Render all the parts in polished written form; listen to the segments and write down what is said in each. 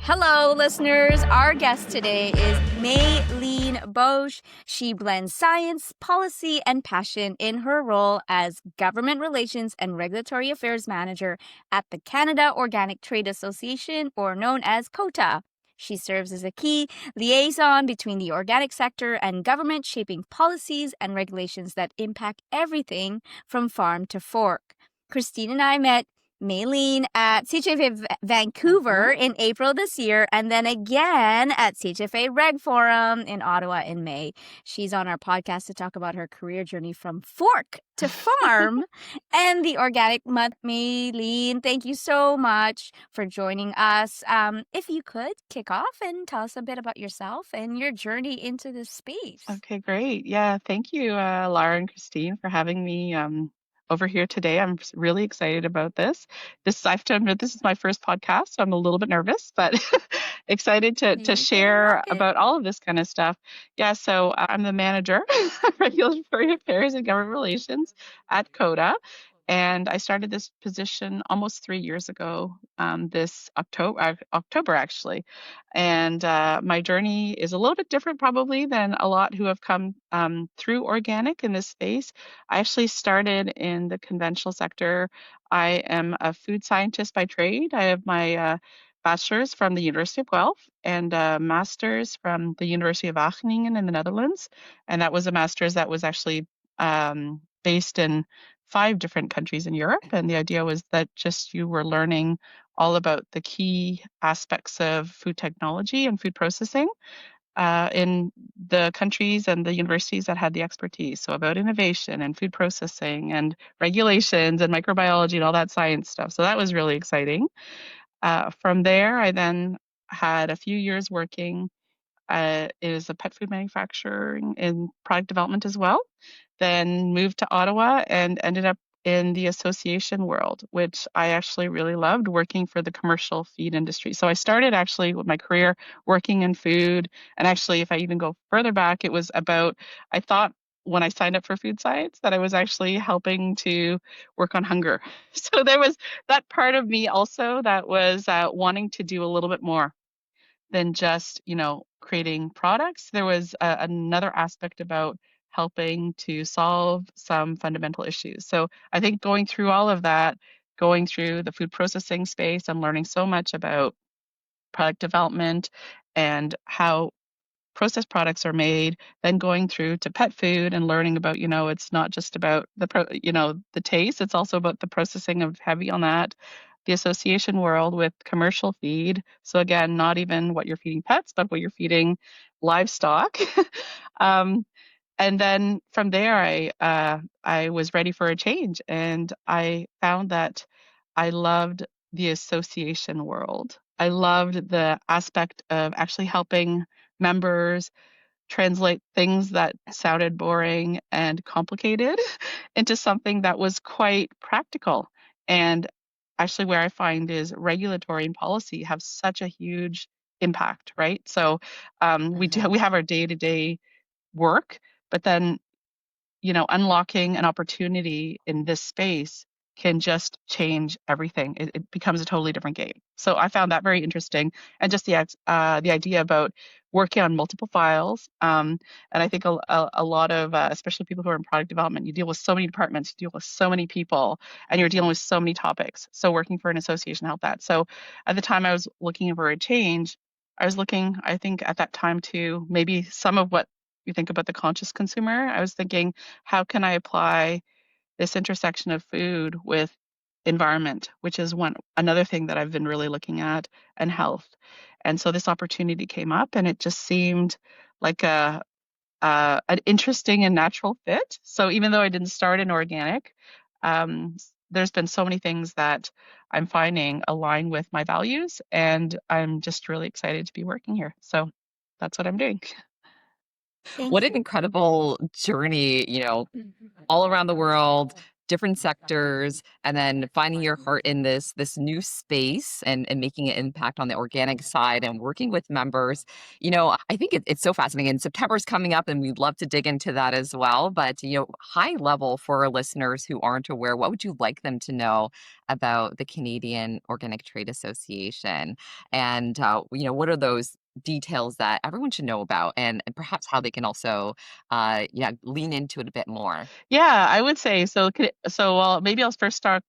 Hello, listeners. Our guest today is My-Lien Bosch. She blends science, policy, and passion in her role as Government Relations and Regulatory Affairs Manager at the Canada Organic Trade Association, or known as COTA. She serves as a key liaison between the organic sector and government, shaping policies and regulations that impact everything from farm to fork. Christine and I met My-Lien at CHFA Vancouver in April this year, and then again at CHFA Reg Forum in Ottawa in May. She's on our podcast to talk about her career journey from fork to farm and the organic month. My-Lien, thank you so much for joining us. If you could kick off and tell us a bit about yourself and your journey into this space. Okay, great. Yeah, thank you, Lara and Christine, for having me over here today. I'm really excited about this. I have to admit, this is my first podcast, so I'm a little bit nervous, but excited to You're gonna share rock it. about all of this kind of stuff. Yeah, so I'm the manager of Regulatory Affairs and Government Relations at COTA. And I started this position almost 3 years ago, this October actually. And my journey is a little bit different probably than a lot who have come through organic in this space. I actually started in the conventional sector. I am a food scientist by trade. I have my bachelor's from the University of Guelph and a master's from the University of Wageningen in the Netherlands. And that was a master's that was actually based in 5 different countries in Europe. And the idea was that just you were learning all about the key aspects of food technology and food processing in the countries and the universities that had the expertise. So about innovation and food processing and regulations and microbiology and all that science stuff. So that was really exciting. From there, I then had a few years working is a pet food manufacturing in product development as well. Then moved to Ottawa and ended up in the association world, which I actually really loved working for the commercial feed industry. So I started actually with my career working in food. And actually, if I even go further back, it was about, I thought when I signed up for food science that I was actually helping to work on hunger. So there was that part of me also that was wanting to do a little bit more than just, creating products. There was another aspect about helping to solve some fundamental issues. So I think going through all of that, going through the food processing space, I'm learning so much about product development and how processed products are made, then going through to pet food and learning about, it's not just about the taste, it's also about the processing of heavy on that. The association world with commercial feed. So again, not even what you're feeding pets, but what you're feeding livestock. um, and then from there, I was ready for a change, and I found that I loved the association world. I loved the aspect of actually helping members translate things that sounded boring and complicated into something that was quite practical. And actually, where I find is regulatory and policy have such a huge impact, right? So we have our day-to-day work, but then unlocking an opportunity in this space can just change everything. It becomes a totally different game. So I found that very interesting, and just the idea about working on multiple files. And I think a lot of, especially people who are in product development, you deal with so many departments, you deal with so many people, and you're dealing with so many topics. So working for an association helped that. So at the time I was looking for a change, I was looking, I think at that time to maybe some of what you think about the conscious consumer. I was thinking, how can I apply this intersection of food with environment, which is another thing that I've been really looking at, and health. And so this opportunity came up, and it just seemed like an interesting and natural fit. So even though I didn't start in organic, there's been so many things that I'm finding align with my values, and I'm just really excited to be working here. So that's what I'm doing. Thank What an you. incredible journey, Mhm. all around the world, different sectors and then finding your heart in this new space and making an impact on the organic side and working with members. I think it's so fascinating. And September's coming up, and we'd love to dig into that as well. But, high level for our listeners who aren't aware, what would you like them to know about the Canadian Organic Trade Association? And, what are those details that everyone should know about, and perhaps how they can also, yeah, lean into it a bit more? Yeah, I would say so. Well, maybe I'll first start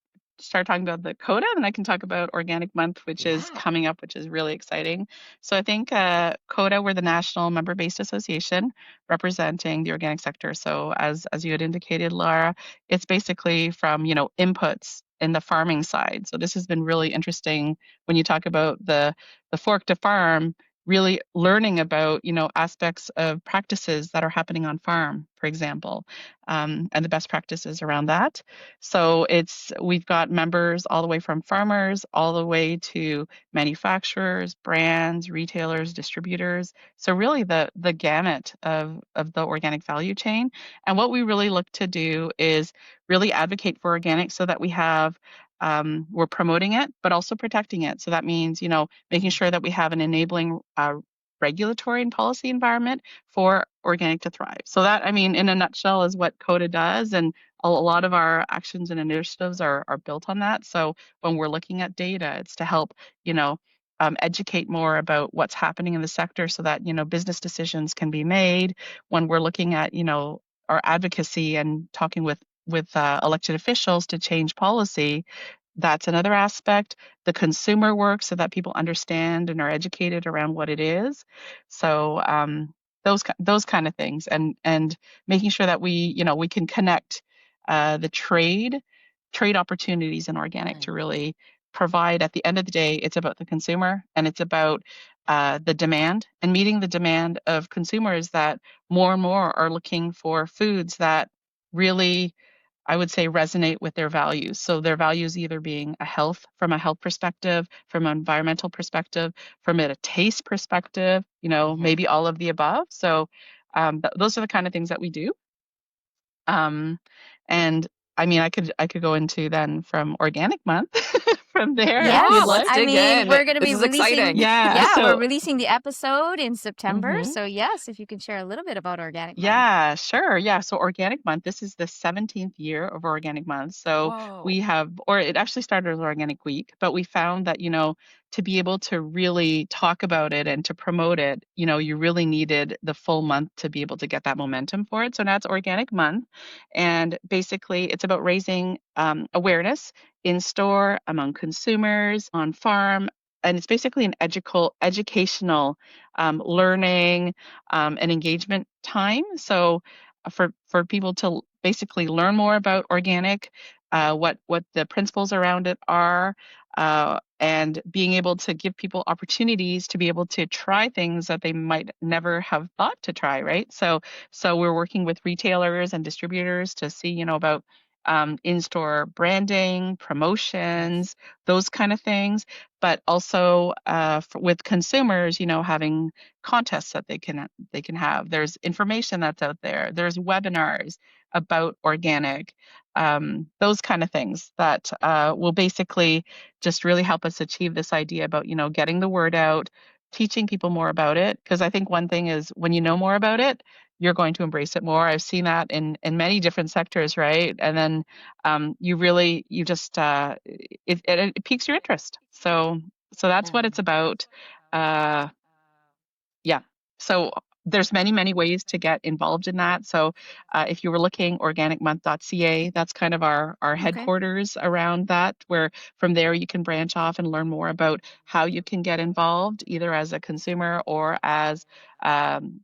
talking about the COTA, and then I can talk about Organic Month, which is Yeah. coming up, which is really exciting. So I think COTA, we're the national member-based association representing the organic sector. So as you had indicated, Laura, it's basically from inputs in the farming side. So this has been really interesting when you talk about the fork to farm, really learning about aspects of practices that are happening on farm, for example, and the best practices around that. So we've got members all the way from farmers all the way to manufacturers, brands, retailers, distributors. So really the gamut of the organic value chain. And what we really look to do is really advocate for organic so that we're promoting it, but also protecting it. So that means, making sure that we have an enabling regulatory and policy environment for organic to thrive. So that, I mean, in a nutshell, is what CODA does, and a lot of our actions and initiatives are built on that. So when we're looking at data, it's to help, you know, educate more about what's happening in the sector, so that business decisions can be made. When we're looking at our advocacy and talking with elected officials to change policy, that's another aspect. The consumer work, so that people understand and are educated around what it is. So those kind of things, and making sure that we can connect the trade opportunities in organic to Nice. really provide. At the end of the day, it's about the consumer, and it's about the demand, and meeting the demand of consumers, that more and more are looking for foods that really, I would say, resonate with their values. So their values either being from a health perspective, from an environmental perspective, from a taste perspective, Mhm. maybe all of the above. So those are the kind of things that we do. Um, and I mean, I could go into then from Organic Month from there if you'd Yeah, Yes. let's like. I dig mean, in. we're going to This be is releasing, exciting. Yeah. yeah, we're So releasing the episode in September. Mhm. So, yes, if you can share a little bit about Organic Month. yeah, sure. Yeah. So Organic Month, this is the 17th year of Organic Month. So we Whoa. have, or it actually started as Organic Week, but we found that, to be able to really talk about it and to promote it, you really needed the full month to be able to get that momentum for it. So now it's Organic Month. And basically, it's about raising awareness in store, among consumers, on farm. And it's basically an educational learning and engagement time. So for people to basically learn more about organic, what the principles around it are, and being able to give people opportunities to be able to try things that they might never have thought to try, right? So we're working with retailers and distributors to see, about in-store branding, Nice. promotions, those kind of things, but also with consumers, having contests that they can have. There's information that's out there. There's webinars about organic, those kind of things that will basically just really help us achieve this idea about getting the word out, teaching people more about it. Because I think one thing is, when you know more about it, you're going to embrace it more. I've seen that in many different sectors, right? And then you just it piques your interest. So that's what it's Mhm. about. Uh, yeah. So there's many ways to get involved in that. So if you were looking, organicmonth.ca, that's kind of our Okay. headquarters around that, where from there you can branch off and learn more about how you can get involved, either as a consumer or um,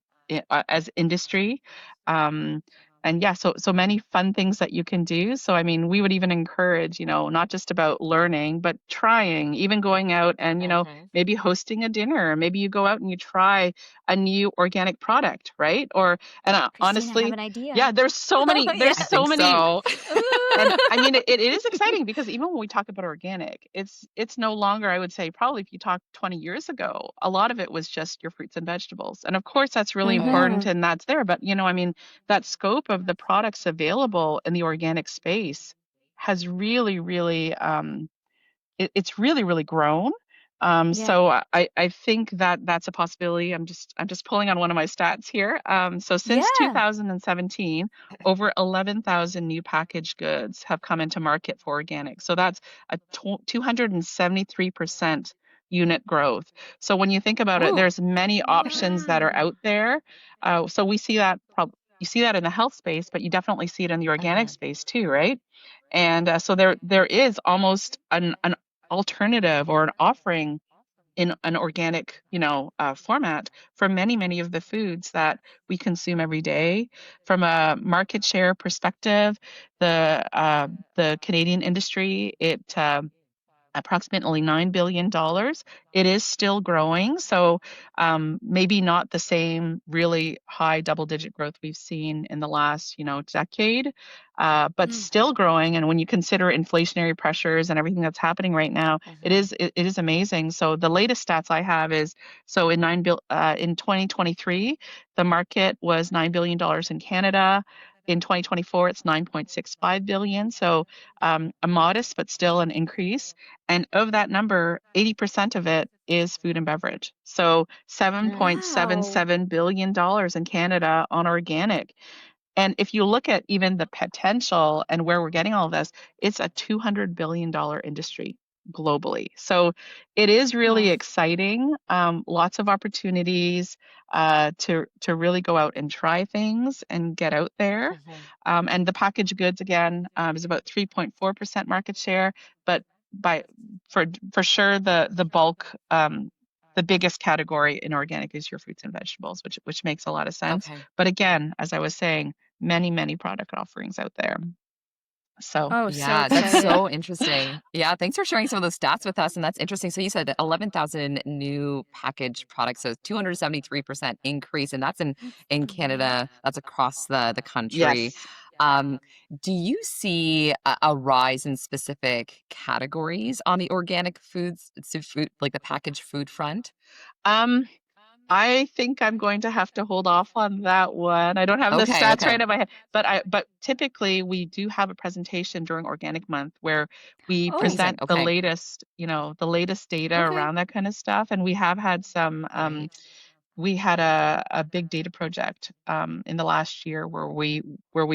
as industry. Um, and yeah, so many fun things that you can do. So I mean, we would even encourage, not just about learning, but trying, even going out and Mhm. maybe hosting a dinner. Maybe you go out and you try a new organic product, right? Or and Christine, I have honestly, an yeah, idea. there's so many. There's I Yeah. so think many. so. And I mean, it is exciting, because even when we talk about organic, it's no longer, I would say, probably if you talk 20 years ago, a lot of it was just your fruits and vegetables. And of course, that's really important, Mm-hmm. and that's there. But I mean, that scope of the products available in the organic space has really it's really, really grown. Yeah. So I think that that's a possibility. I'm just pulling on one of my stats here. So since Yeah. 2017, over 11,000 new packaged goods have come into market for organic. So that's a 273% unit growth. So when you think about it, Ooh. there's many options that are Wow. out there. So we see that you see that in the health space, but you definitely see it in the organic Uh-huh. space too, right? And so there is almost an alternative or an offering in an organic, format for many of the foods that we consume every day. From a market share perspective, the Canadian industry, it approximately $9 billion. It is still growing, so maybe not the same really high double-digit growth we've seen in the last, decade, but Mm. still growing. And when you consider inflationary pressures and everything that's happening right now, Uh-huh. it is amazing. So the latest stats I have is so in 2023, the market was $9 billion in Canada. In 2024, it's 9.65 billion. So a modest but still an increase. And of that number, 80% of it is food and beverage. So Wow. $7.77 billion in Canada on organic. And if you look at even the potential and where we're getting all of this, it's a $200 billion industry globally. So it is really Wow. exciting. Lots of opportunities to really go out and try things and get out there. Uh-huh. And the packaged goods again is about 3.4% market share, but by for sure the bulk the biggest category in organic is your fruits and vegetables, which makes a lot of sense. Okay. But again, as I was saying, many product offerings out there. So Oh, so Yeah, that's exciting. so interesting. Yeah, thanks for sharing some of those stats with us, and that's interesting. So you said 11,000 new packaged products, so 273% increase, and that's That's in a lot. Canada. That's across the country. yes. Um, do you see a rise in specific categories on the organic foods, food like the packaged food front? Um, I think I'm going to have to hold off on that one. I don't have the Okay, stats okay, right in my head, but typically we do have a presentation during Organic Month where we Oh, amazing. present Okay, the latest data okay. around that kind of stuff. And we have had some great. we had a big data project in the last year where we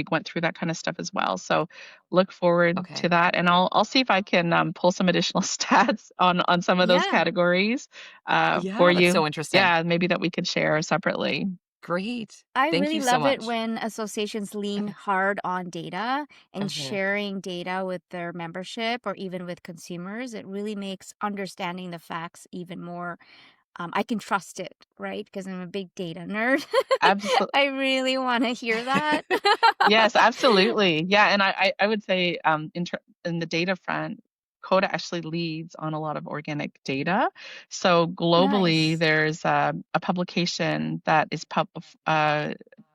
went through that kind of stuff as well. So look forward to Okay, that, and I'll see if I can pull some additional stats on some of those Yeah. categories for yeah, that's you. so interesting. Yeah, maybe that we could share separately. Great. I Thank really you so love it much. when associations lean hard on data and Uh-huh. sharing data with their membership or even with consumers. It really makes understanding the facts even more. I can trust it, right? Because I'm a big data nerd. Absolutely. I really want to hear that. Yes, absolutely. Yeah, and I would say, in the data front, COTA actually leads on a lot of organic data. So globally, Nice. there's a publication that is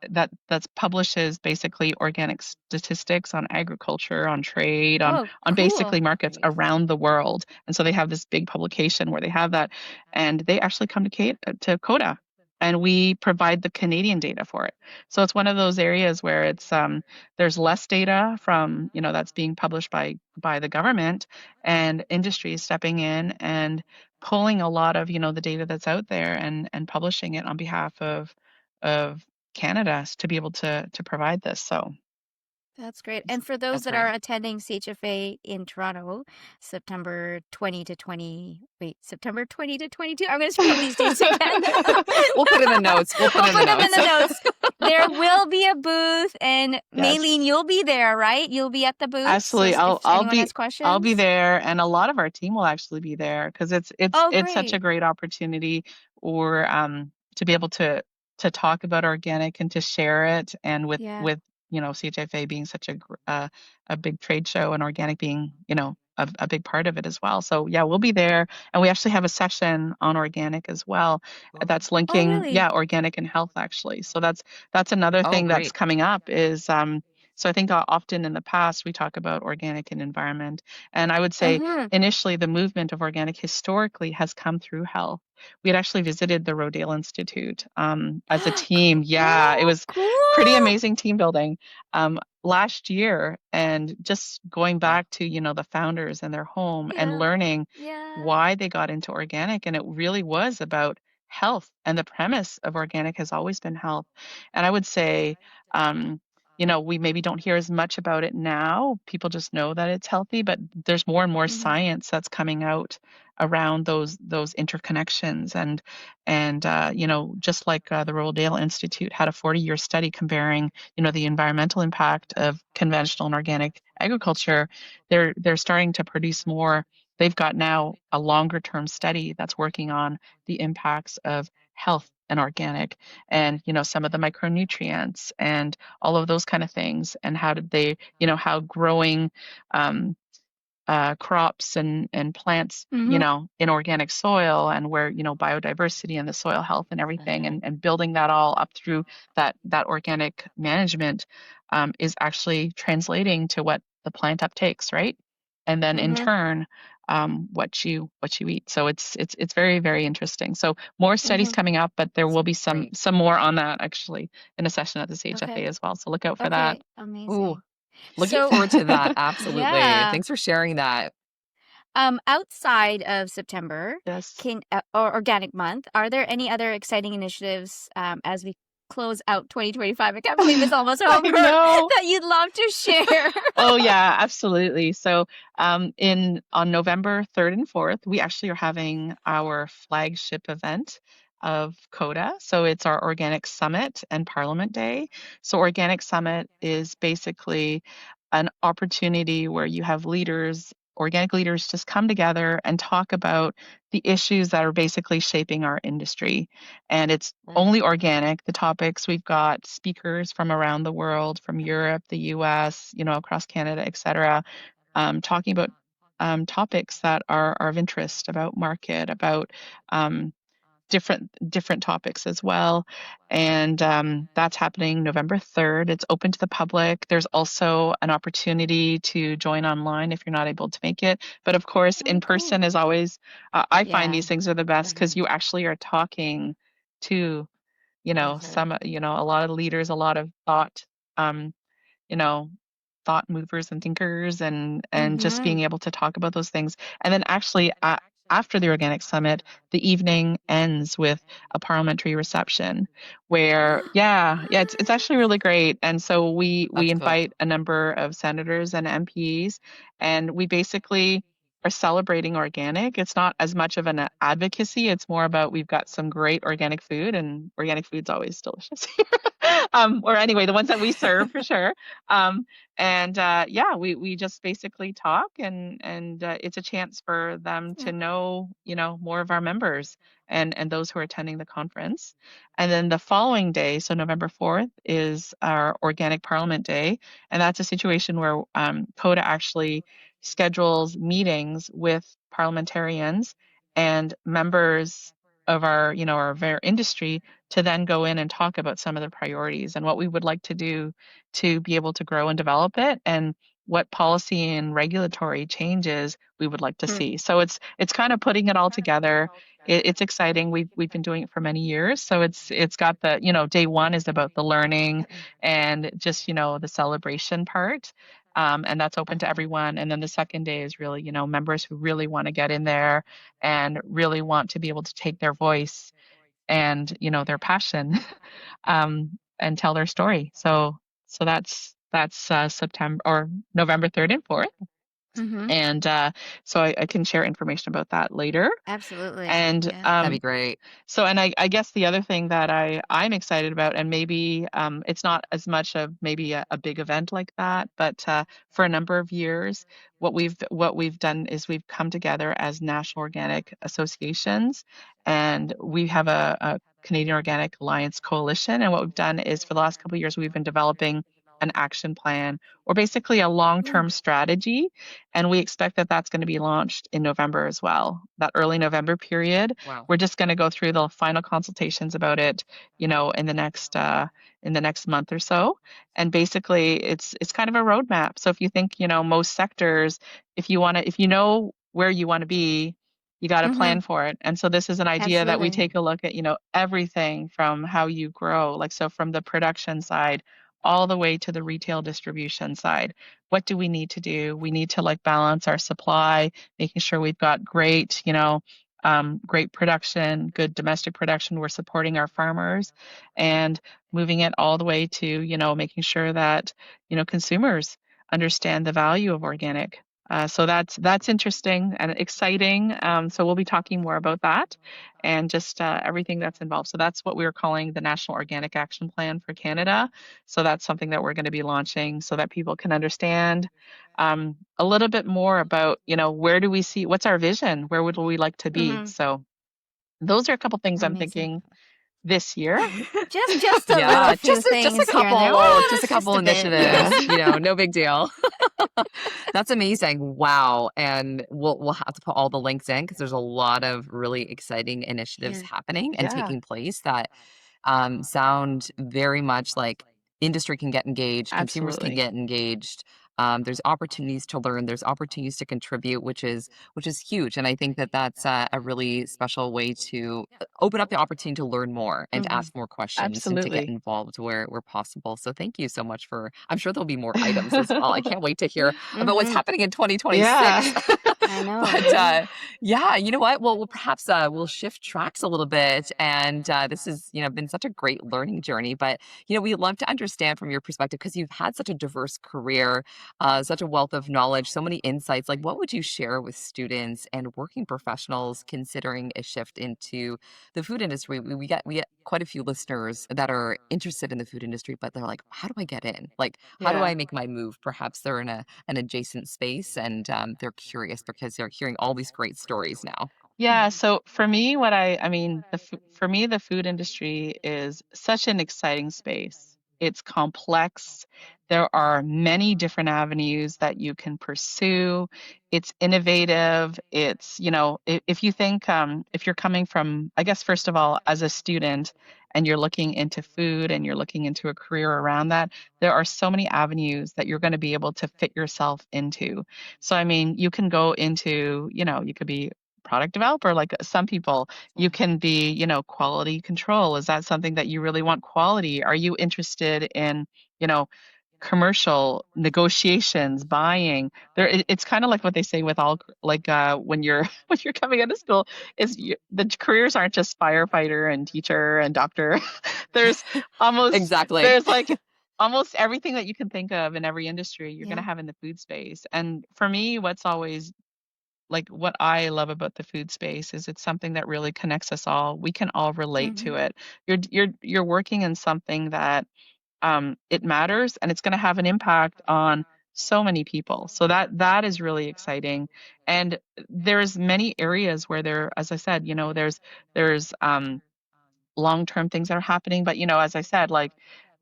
that publishes basically organic statistics on agriculture, on trade, Oh, on cool. basically markets Great. around the world. And so they have this big publication where they have that, and they actually come to COTA, and we provide the Canadian data for it. So it's one of those areas where it's there's less data from that's being published by the government, and industry is stepping in and pulling a lot of the data that's out there and publishing it on behalf of Canada to be able to provide this. So That's great. And for those That's that are great. attending CHFA in Toronto, September 20 to 20, wait, September 20 to 22. I'm going to screw up these dates again. We'll put in the notes. We'll put I'll in the put them in notes. the notes. There will be a booth, and Maylene, yes, you'll be there, right? You'll be at the booth. So absolutely. if anyone has I'll be questions. there, and a lot of our team will actually be there because Oh, it's such a great. great opportunity or to be able to talk about organic and to share it, and Yeah. with CHFA being such a big trade show, and organic being a big part of it as well. So yeah, we'll be there, and we actually have a session on organic as well Oh, that's Oh, linking, really? yeah, organic and health actually. So that's another oh, thing that's great. coming up is so I think often in the past we talk about organic and environment, and I would say Uh-huh. initially the movement of organic historically has come through health. We had actually visited the Rodale Institute as a team. Yeah, it Oh, was pretty cool. amazing team building. last year, and just going back to, the founders and their home and Yeah. learning Yeah. why they got into organic. And it really was about health. And the premise of organic has always been health. And I would say, um, we maybe don't hear as much about it now. People just know that it's healthy, but there's more and more Mhm. science that's coming out around those interconnections. And just like the Royal Dale Institute had a 40-year study comparing, the environmental impact of conventional and organic agriculture. They're starting to produce more. They've got now a longer term study that's working on the impacts of health and organic, and some of the micronutrients and all of those kind of things, and how did they, how growing um, crops and plants, Mhm. in organic soil, and where, biodiversity and the soil health and everything, and building that all up through that organic management, is actually translating to what the plant uptakes, right? And then in Mhm. turn, what you eat. So it's very, very interesting. So more studies Mhm. coming up, but there will be some Great. some more on that actually in a session at the CHFA Okay. as well. So look out for that. Okay. Ooh, Amazing. looking So, forward to that. Absolutely. yeah. Thanks for sharing that. Outside of September, Yes. or Organic Month, are there any other exciting initiatives as we close out 2025? I can't believe it's almost I over know. that you'd love to share. Oh yeah, absolutely. So, in on November 3rd and 4th, we actually are having our flagship event of COTA. So it's our Organic Summit and Parliament Day. So Organic Summit is basically an opportunity where you have leaders, organic leaders, just come together and talk about the issues that are basically shaping our industry. And it's only organic. The topics, we've got speakers from around the world, from Europe, the US, across Canada, etc., talking about topics that are of interest, about market, about um, different topics as well. And that's happening November 3rd. It's open to the public. There's also an opportunity to join online if you're not able to make it. But of course, Oh, in cool. person is always, I find Yeah. these things are the best because you actually are talking to, a lot of leaders, a lot of um, you know, thought movers and thinkers, and just Mhm. being able to talk about those things. And then actually, after the organic summit, the evening ends with a parliamentary reception where, yeah, it's actually really great. And so we That's cool. invite a number of senators and MPs, and we basically are celebrating organic. It's not as much of an advocacy. It's more about, we've got some great organic food, and organic food's always delicious here. Or anyway, the ones that we serve for sure. Um, and yeah, we just basically talk, and it's a chance for them Yeah. to know, more of our members, and those who are attending the conference. And then the following day, so November 4th, is our Organic Parliament Day, and that's a situation where COTA actually schedules meetings with parliamentarians and members of our industry, to then go in and talk about some of the priorities and what we would like to do to be able to grow and develop it, and what policy and regulatory changes we would like to Hmm. see. So it's kind of putting it all together. It's exciting. We've been doing it for many years. So it's got the, day one is about the learning and just, the celebration part. And that's open to everyone. And then the second day is really, members who really want to get in there and really want to be able to take their voice and, their passion, and tell their story. So that's September or November 3rd and 4th. Mhm. And so I can share information about that later. Absolutely. And Yeah. That'd be great. so, and I guess the other thing that I'm excited about, and maybe it's not as much of maybe a big event like that, but for a number of years, what we've done is we've come together as national organic associations, and we have a Canadian Organic Alliance coalition. And what we've done is, for the last couple of years, we've been developing an action plan, or basically a Mm. long-term strategy, and we expect that that's going to be launched in November as well, that early November period. Wow. We're just going to go through the final consultations about it, in the next month or so. And basically, it's kind of a roadmap. So if you think, most sectors, if you know where you want to be, you got to Mhm. plan for it. And so this is an idea that we Absolutely. take a look at, everything from how you grow, like, so from the production side all the way to the retail distribution side. What do we need to do? We need to like balance our supply, making sure we've got great, great production, good domestic production. We're supporting our farmers and moving it all the way to, making sure that, consumers understand the value of organic. So that's interesting and exciting. So we'll be talking more about that and just everything that's involved. So that's what we're calling the National Organic Action Plan for Canada. So that's something that we're going to be launching so that people can understand a little bit more about, where do we see, what's our vision? Where would we like to be? Hmm. So those are a couple things I'm Amazing. thinking this year. Just a little Yeah, few just a things here and there. Well, just a that's just couple a bit. initiatives, Yes. no big deal. That's amazing. Wow. And we'll have to put all the links in because there's a lot of really exciting initiatives Yeah. happening and Yeah, taking place that sound very much like industry can get engaged, consumers can absolutely. get engaged. There's opportunities to learn, there's opportunities to contribute, which is huge. And I think that that's a really special way to open up the opportunity to learn more and to Hmm. ask more questions and to get Absolutely. involved where possible. So thank you so much for. I'm sure there'll be more items as well. I can't wait to hear about what's Hmm. happening in 2026. Yeah. I know, But right? yeah, you know what? Well, perhaps we'll shift tracks a little bit. And this has, been such a great learning journey. But, we'd love to understand from your perspective, because you've had such a diverse career, such a wealth of knowledge, so many insights. Like, what would you share with students and working professionals considering a shift into the food industry? We get quite a few listeners that are interested in the food industry, but they're like, how do I get in? Like, how do Yeah. I make my move? Perhaps they're in an adjacent space and they're curious because they're hearing all these great stories now. Yeah, so for me, for me, the food industry is such an exciting space. It's complex. There are many different avenues that you can pursue. It's innovative. It's, if you think, if you're coming from, I guess, first of all, as a student and you're looking into food and you're looking into a career around that, there are so many avenues that you're going to be able to fit yourself into. So, I mean, you can go into, you could be product developer like some people. You can be, quality control. Is that something that you really want? Quality? Are you interested in, you know commercial negotiations, buying? It's kind of like what they say with all like when you're when you're coming out of school, the careers aren't just firefighter and teacher and doctor. there's almost Exactly. there's like almost everything that you can think of in every industry you're going to Yeah. have in the food space. And for me, what's always like what I love about the food space is it's something that really connects us all. We can all relate to Hmm. it. You're working in something that it matters and it's going to have an impact on so many people. So that is really exciting. And there's many areas where there, as I said, there's long-term things that are happening. But, as I said, like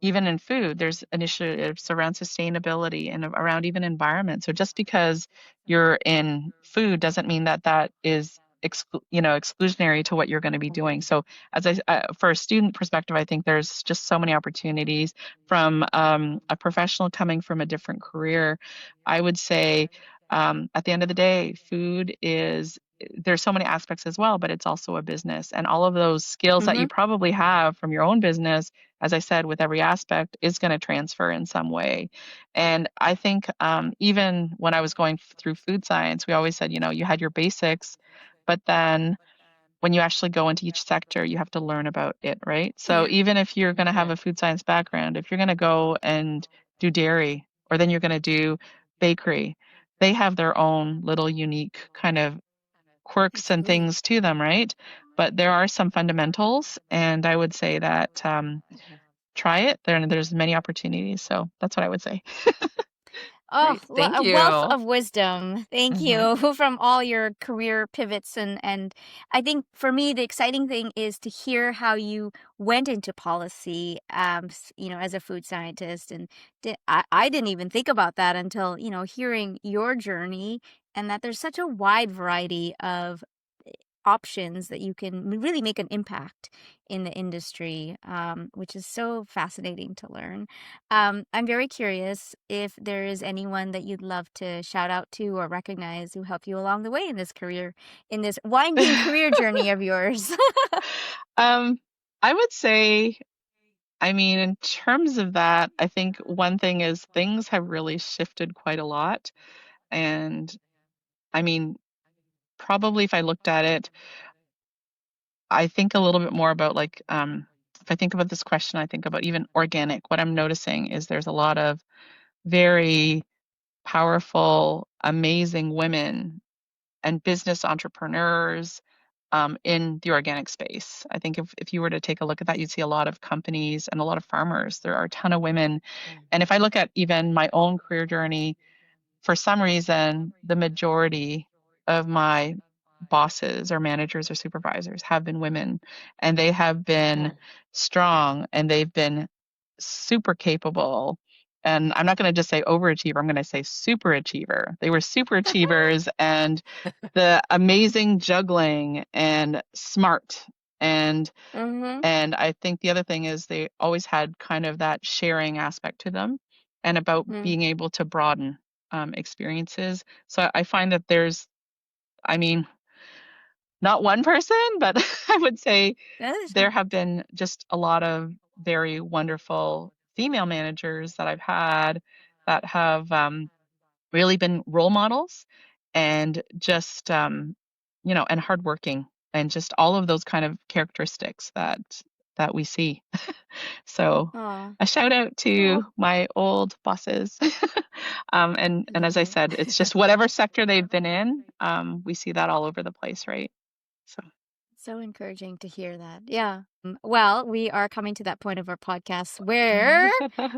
even in food, there's initiatives around sustainability and around even environment. So just because you're in food doesn't mean that that is exclusionary to what you're going to be doing. So for a student perspective, I think there's just so many opportunities from a professional coming from a different career. I would say at the end of the day, food is there's so many aspects as well, but it's also a business. And all of those skills that you Hmm. probably have from your own business, as I said, with every aspect, is going to transfer in some way. And I think even when I was going through food science, we always said, you had your basics, but then when you actually go into each sector, you have to learn about it, right? So Yeah. even if you're going to have a food science background, if you're going to go and do dairy, or then you're going to do bakery, they have their own little unique kind of quirks and Absolutely. things to them, right? But there are some fundamentals, and I would say that try it. There's many opportunities, so that's what I would say. Oh, Great. Thank a wealth you. of wisdom. Thank Hmm. you from all your career pivots and I think for me the exciting thing is to hear how you went into policy as a food scientist and I didn't even think about that until, hearing your journey and that there's such a wide variety of options that you can really make an impact in the industry, which is so fascinating to learn. I'm very curious if there is anyone that you'd love to shout out to or recognize who helped you along the way in this career, in this winding career journey of yours. um, I would say. I mean, in terms of that, I think one thing is things have really shifted quite a lot. And I mean, probably if I looked at it, I think a little bit more about like, if I think about this question, I think about even organic. What I'm noticing is there's a lot of very powerful, amazing women and business entrepreneurs in the organic space. I think if you were to take a look at that, you'd see a lot of companies and a lot of farmers. There are a ton of women. Mm. And if I look at even my own career journey, for some reason, the majority of my bosses or managers or supervisors have been women, and they have been Mm. strong and they've been super capable. And I'm not going to just say overachiever, I'm going to say super achiever. They were super achievers and the amazing juggling and smart and Mm-hmm. and I think the other thing is they always had kind of that sharing aspect to them and about Mm. being able to broaden experiences. So I find that there's, I mean, not one person, but I would say That is there have been just a lot of very wonderful female managers that I've had that have really been role models and just and hardworking and just all of those kind of characteristics that we see. So oh, a shout out oh, to my old bosses. And as I love said, it's just whatever sector they've been in, we see that all over the place, right? So so encouraging to hear that. Yeah. Well, we are coming to that point of our podcast where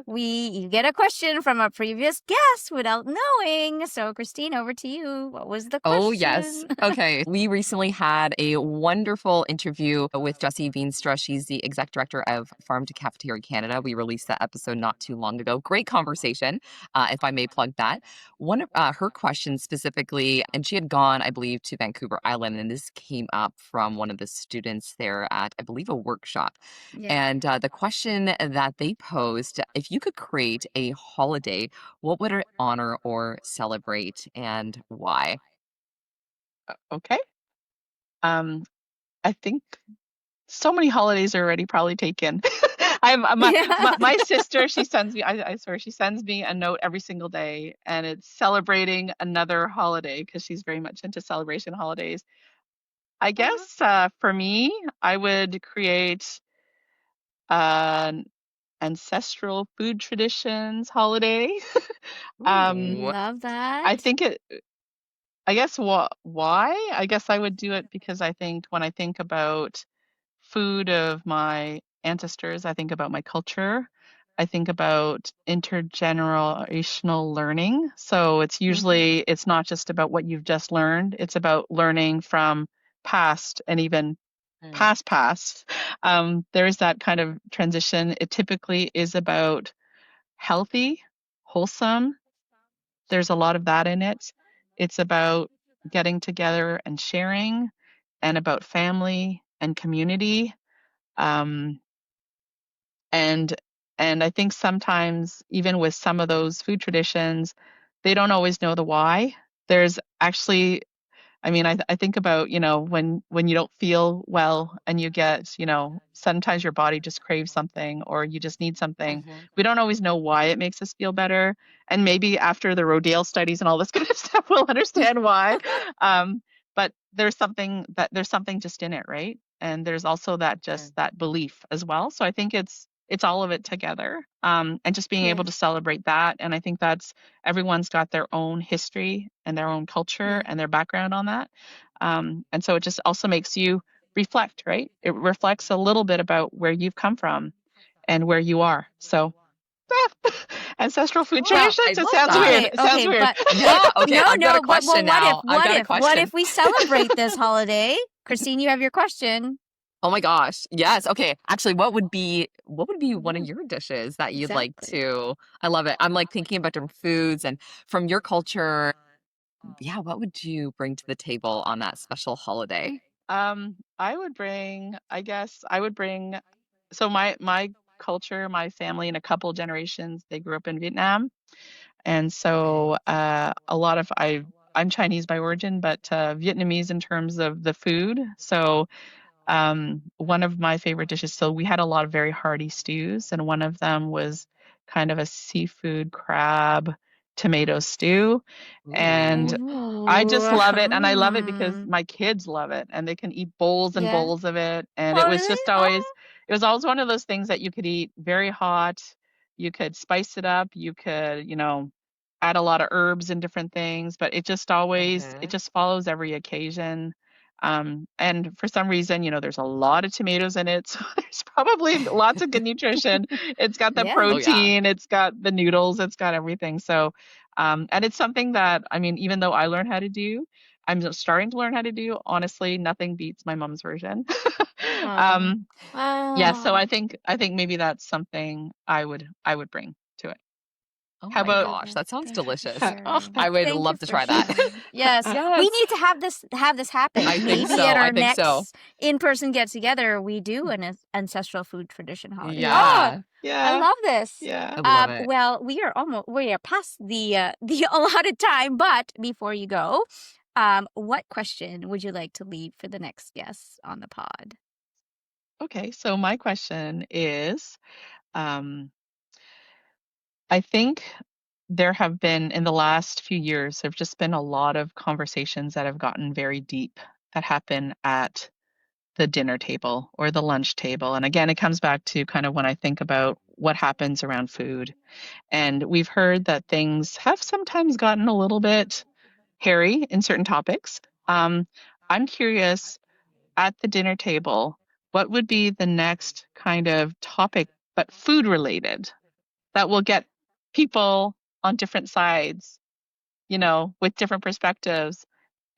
you get a question from a previous guest without knowing. So, Christine, over to you. What was the Oh, yes. question? Okay. We recently had a wonderful interview with Jessie Veenstra. She's the exec director of Farm to Cafeteria Canada. We released that episode not too long ago. Great conversation, if I may plug that. One of her questions specifically, and she had gone, I believe, to Vancouver Island, and this came up from one of the students there at, I believe, a workshop. Yeah. And the question that they posed, if you could create a holiday, what would it honor or celebrate and why? okay. Um, I think so many holidays are already probably taken. I'm my Yeah. sister. She sends me. I swear she sends me a note every single day, and it's celebrating another holiday because she's very much into celebration holidays. I Uh-huh. guess for me, I would create an ancestral food traditions holiday. um, Ooh. Love I that. think it. I guess why? I guess I would do it because I think when I think about food of my ancestors, I think about my culture. I think about intergenerational learning. So it's Mm-hmm. usually it's not just about what you've just learned, it's about learning from past and even Mm. past. There's that kind of transition. It typically is about healthy, wholesome. There's a lot of that in it. It's about getting together and sharing and about family and community. Um, and and I think sometimes even with some of those food traditions, they don't always know the why. There's actually I mean, I think about, when you don't feel well and you get, sometimes your body just craves something or you just need something. Mhm. We don't always know why it makes us feel better. And maybe after the Rodale studies and all this kind of stuff, we'll understand why. But there's something just in it, right? And there's also that Mm. just that belief as well. So I think it's all of it together. And just being able Yeah. to celebrate that. And I think that's everyone's got their own history and their own culture Yeah. and their background on that. And so it just also makes you reflect, right? It reflects a little bit about where you've come from and where you are. So, ancestral food Oh, I traditions, it love sounds that. weird. Okay, It sounds okay, weird. but Yeah, okay, no, I've got a no, but question what if, now. I've what got a if, what question. if we celebrate this holiday? Christine, you have your question. Oh my gosh. Yes. Okay. Actually, what would be one of Yeah, your dishes that you'd like exactly. to I love it. I'm like thinking about different foods and from your culture, yeah, what would you bring to the table on that special holiday? I would bring, so my culture, my family, and a couple generations, they grew up in Vietnam. And so a lot of I'm Chinese by origin, but Vietnamese in terms of the food. So one of my favorite dishes. So we had a lot of very hearty stews, and one of them was kind of a seafood crab tomato stew. And I just Ooh. love it, and I love it because my kids love it, and they can eat bowls and Yeah. bowls of it. And Oh, really? Oh. it was always one of those things that you could eat very hot. You could spice it up. You could, add a lot of herbs and different things, but it just follows every occasion. And for some reason, there's a lot of tomatoes in it, so there's probably lots of good nutrition. It's got the Yeah. Oh, yeah. protein, it's got the noodles, it's got everything. So, and it's something that, I mean, even though I learned how to do, I'm just starting to learn how to do. Honestly, nothing beats my mom's version. Oh. um, yeah, so Wow. I think maybe that's something I would bring to it. Oh How my about gosh, that sounds Thank you for delicious. oh, sharing. I would Thank you love to for try that. sharing. Yes, we Yes. need to have this happen. I think Maybe at so. our I think so. next in-person get-together, we do an ancestral food tradition holiday. Oh, Yeah. I yeah, love this. yeah. I love it. Well, we are past the the allotted time, but before you go, what question would you like to leave for the next guests on the pod? Okay, so my question is, um, I think there have been in the last few years, there've just been a lot of conversations that have gotten very deep that happen at the dinner table or the lunch table. And again, it comes back to kind of when I think about what happens around food. And we've heard that things have sometimes gotten a little bit hairy in certain topics. I'm curious at the dinner table, what would be the next kind of topic, but food related, that will get people on different sides, with different perspectives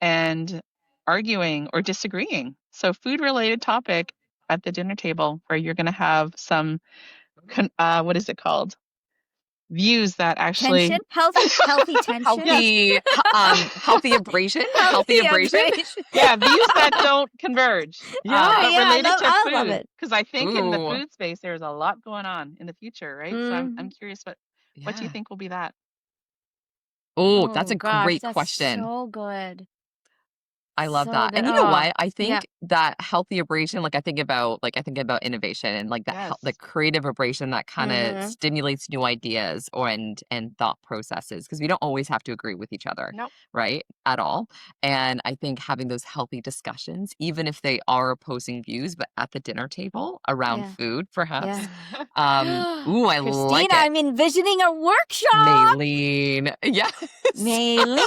and arguing or disagreeing? So, food related topic at the dinner table where you're going to have some, what is it called? Views that Tension, actually, healthy tension, yes, Healthy abrasion? Healthy healthy abrasion? abrasion. yeah, views that don't converge, Oh Yeah. but yeah, related to I love food. it. Because I think in the Ooh. food space, there's a lot going on in the future, right? So I'm Mm. curious, what do you Yeah. think will be that? Oh, that's Oh a gosh, great that's question. so good. I love So that. good. And you know Oh, what? I yeah, think that healthy abrasion, I think about innovation and like the Yes. creative abrasion that kind of hmm stimulates new ideas and thought processes because we don't always have to agree with each other, Nope. right? At all. And I think having those healthy discussions, even if they are opposing views, but at the dinner table around yeah, food, perhaps. yeah. Ooh, I Christine, like it. I'm envisioning a workshop. Maylene. Yes. Maylene,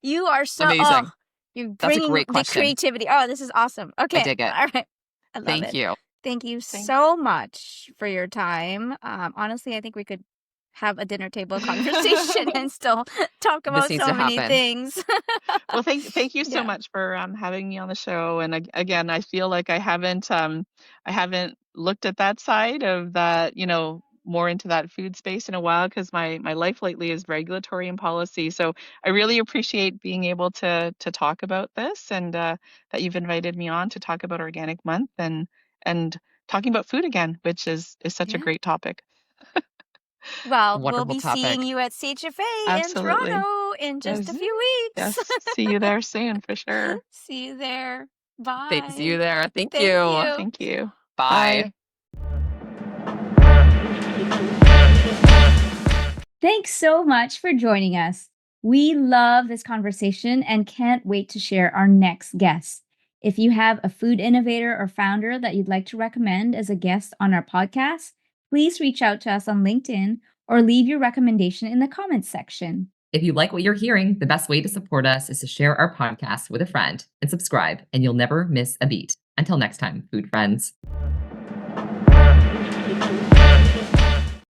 you are so. Oh, Amazing. you're That's a bringing great the question. creativity. Oh, this is awesome. I Okay, dig it. all right, I love Thank it. you. Thank you Thank so much for your time. Honestly, I think we could have a dinner table conversation and still talk This about needs so to many happen. things. Well, thank you so Yeah, much for having me on the show. And again, I feel like I haven't looked at that side of that, more into that food space in a while because my life lately is regulatory and policy. So I really appreciate being able to talk about this and that you've invited me on to talk about Organic Month and talking about food again, which is such a yeah. great topic. Well, we'll Wonderful be seeing topic. you at CHFA in Absolutely. Toronto in just a Yes. few weeks. Yes. See you there soon for sure. See you there. See you Bye. there. Thank Thank you. you. Thank you. Bye. Bye. Thanks so much for joining us. We love this conversation and can't wait to share our next guest. If you have a food innovator or founder that you'd like to recommend as a guest on our podcast, please reach out to us on LinkedIn or leave your recommendation in the comments section. If you like what you're hearing, the best way to support us is to share our podcast with a friend and subscribe, and you'll never miss a beat. Until next time, food friends.